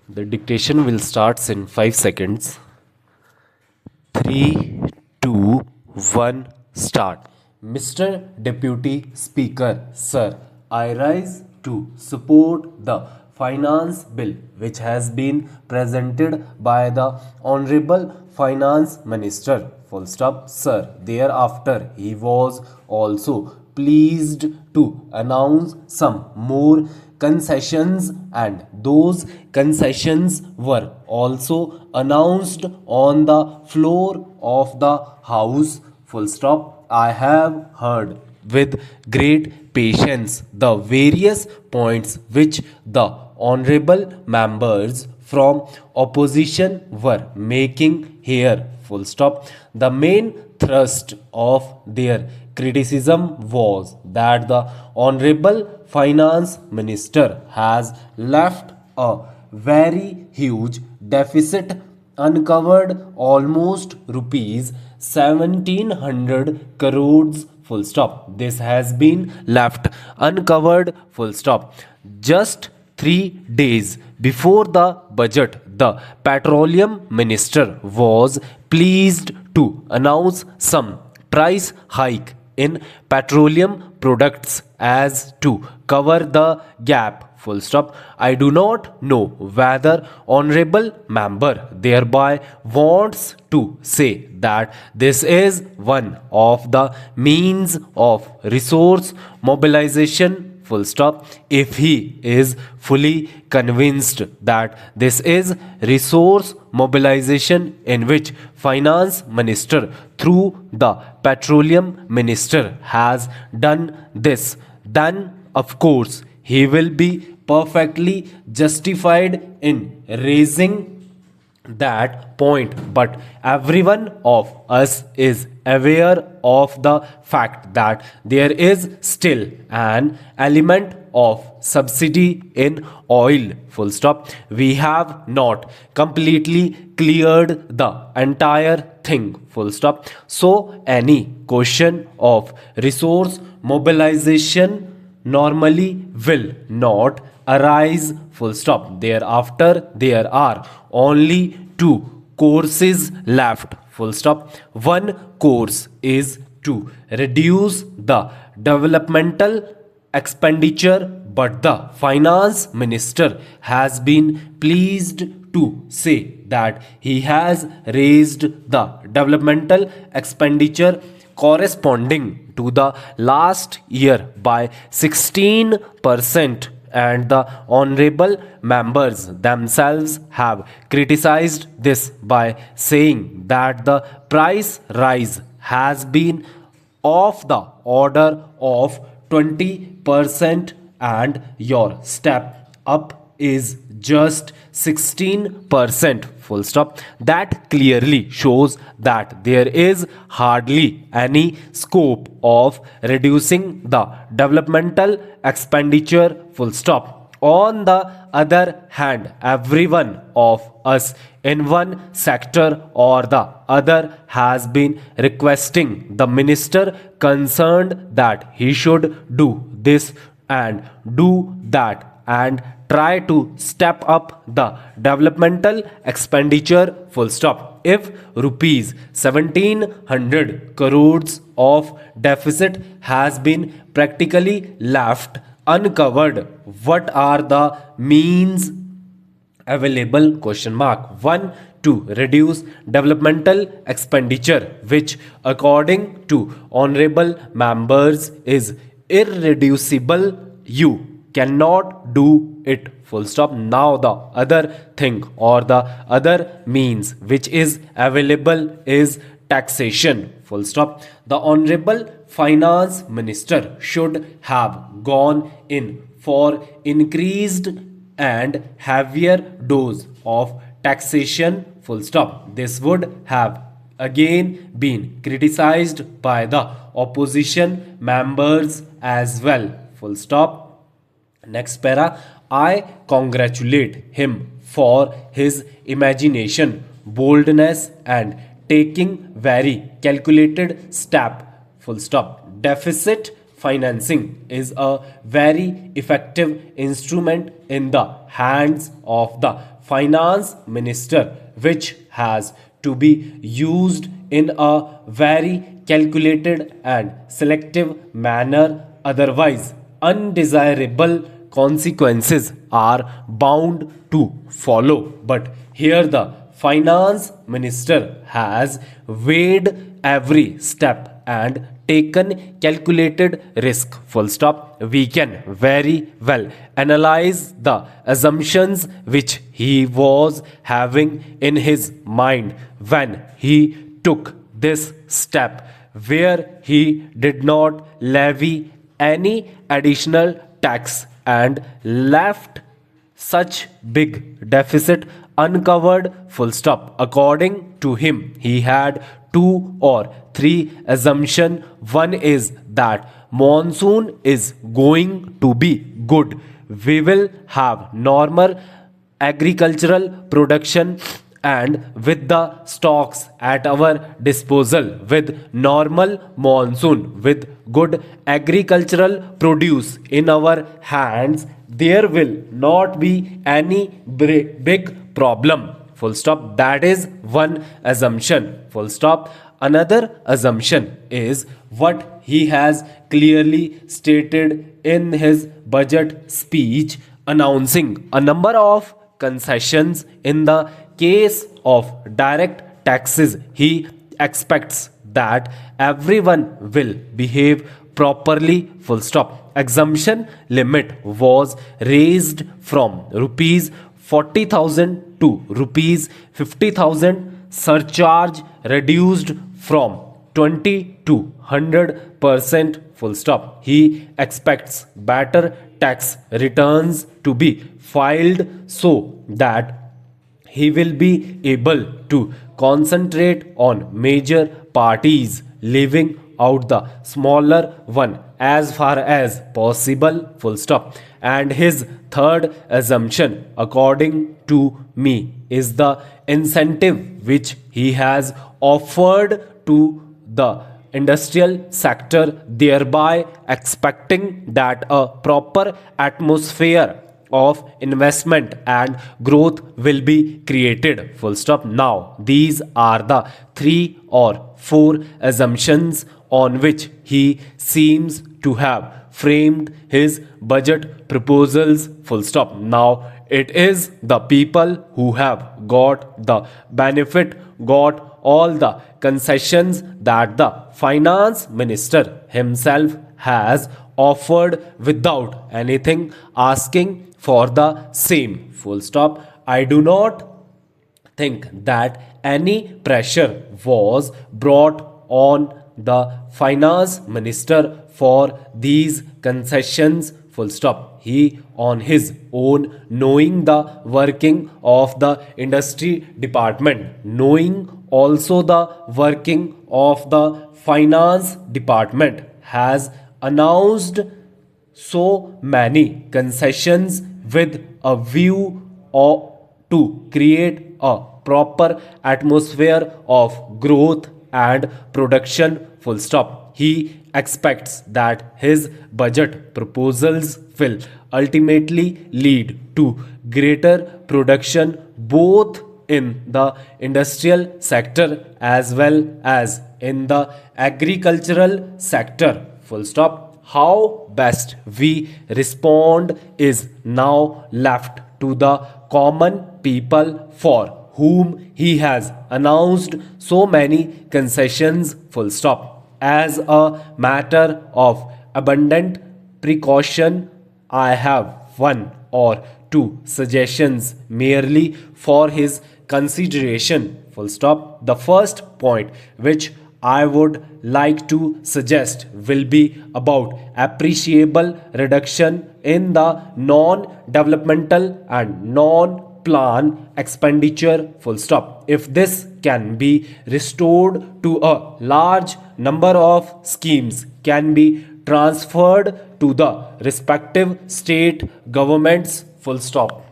The dictation will start in 5 seconds. 3, 2, 1, start. Mr. Deputy Speaker, sir, I rise to support the finance bill which has been presented by the Honorable Finance Minister. Full stop, sir. Thereafter, he was also pleased to announce some more concessions, and those concessions were also announced on the floor of the house. Full stop. I have heard with great patience the various points which the honorable members from opposition were making here. Full stop. The main thrust of their criticism was that the honorable finance minister has left a very huge deficit uncovered, almost rupees 1700 crores. Full stop. This has been left uncovered. Full stop. Just 3 days before the budget, the petroleum minister was pleased to announce some price hike in petroleum products as to cover the gap. Full stop. I do not know whether honorable member thereby wants to say that this is one of the means of resource mobilization. Full stop. If he is fully convinced that this is resource mobilization in which finance minister through the petroleum minister has done this, then of course he will be perfectly justified in raising that point. But everyone of us is aware of the fact that there is still an element of subsidy in oil. Full stop. We have not completely cleared the entire thing. Full stop. So any question of resource mobilization normally will not arise. Full stop. Thereafter, there are only two courses left. Full stop. One course is to reduce the developmental expenditure, but the finance minister has been pleased to say that he has raised the developmental expenditure corresponding to the last year by 16%, and the honorable members themselves have criticized this by saying that the price rise has been of the order of 20% and your step up is just 16%. Full stop. That clearly shows that there is hardly any scope of reducing the developmental expenditure. Full stop. On the other hand, everyone of us in one sector or the other has been requesting the minister concerned that he should do this and do that and try to step up the developmental expenditure. Full stop. If rupees 1700 crores of deficit has been practically left uncovered, what are the means available? Question mark. 1. To reduce developmental expenditure, which according to honorable members is irreducible. You cannot do it. Full stop. Now the other thing or the other means which is available is taxation. Full stop. The honorable finance minister should have gone in for increased and heavier dose of taxation. Full stop. This would have again been criticized by the opposition members as well. Full stop. Next para. I congratulate him for his imagination, boldness, and taking very calculated step. Full stop. Deficit financing is a very effective instrument in the hands of the finance minister, which has to be used in a very calculated and selective manner. Otherwise, undesirable consequences are bound to follow. But here the finance minister has weighed every step and taken calculated risk. Full stop. We can very well analyze the assumptions which he was having in his mind when he took this step, where he did not levy any additional tax and left such big deficit uncovered. Full stop. According to him, he had two or three assumption. One is that monsoon is going to be good, we will have normal agricultural production, and with the stocks at our disposal, with normal monsoon, with good agricultural produce in our hands, there will not be any big problem. Full stop. That is one assumption. Full stop. Another assumption is what he has clearly stated in his budget speech, announcing a number of concessions in the case of direct taxes. He expects that everyone will behave properly. Full stop. Exemption limit was raised from rupees 40,000 to rupees 50,000. Surcharge reduced from 20 to 100%. Full stop. He expects better tax returns to be filed so that he will be able to concentrate on major parties, leaving out the smaller one as far as possible. Full stop. And his third assumption, according to me, is the incentive which he has offered to the industrial sector, thereby expecting that a proper atmosphere of investment and growth will be created. Full stop. Now, these are the 3 or 4 assumptions on which he seems to have framed his budget proposals. Full stop. Now, it is the people who have got the benefit, got all the concessions that the finance minister himself has offered without anything asking for the same. Full stop. I do not think that any pressure was brought on the finance minister for these concessions. Full stop. He on his own, knowing the working of the industry department, knowing also the working of the finance department, has announced so many concessions with a view to create a proper atmosphere of growth and production. Full stop. He expects that his budget proposals will ultimately lead to greater production both in the industrial sector as well as in the agricultural sector. Full stop. How best we respond is now left to the common people, for whom he has announced so many concessions. Full stop. As a matter of abundant precaution, I have one or two suggestions merely for his consideration. Full stop. The first point which I would like to suggest will be about appreciable reduction in the non-developmental and non-plan expenditure. Full stop. If this can be restored to a large number of schemes can be transferred to the respective state governments. Full stop.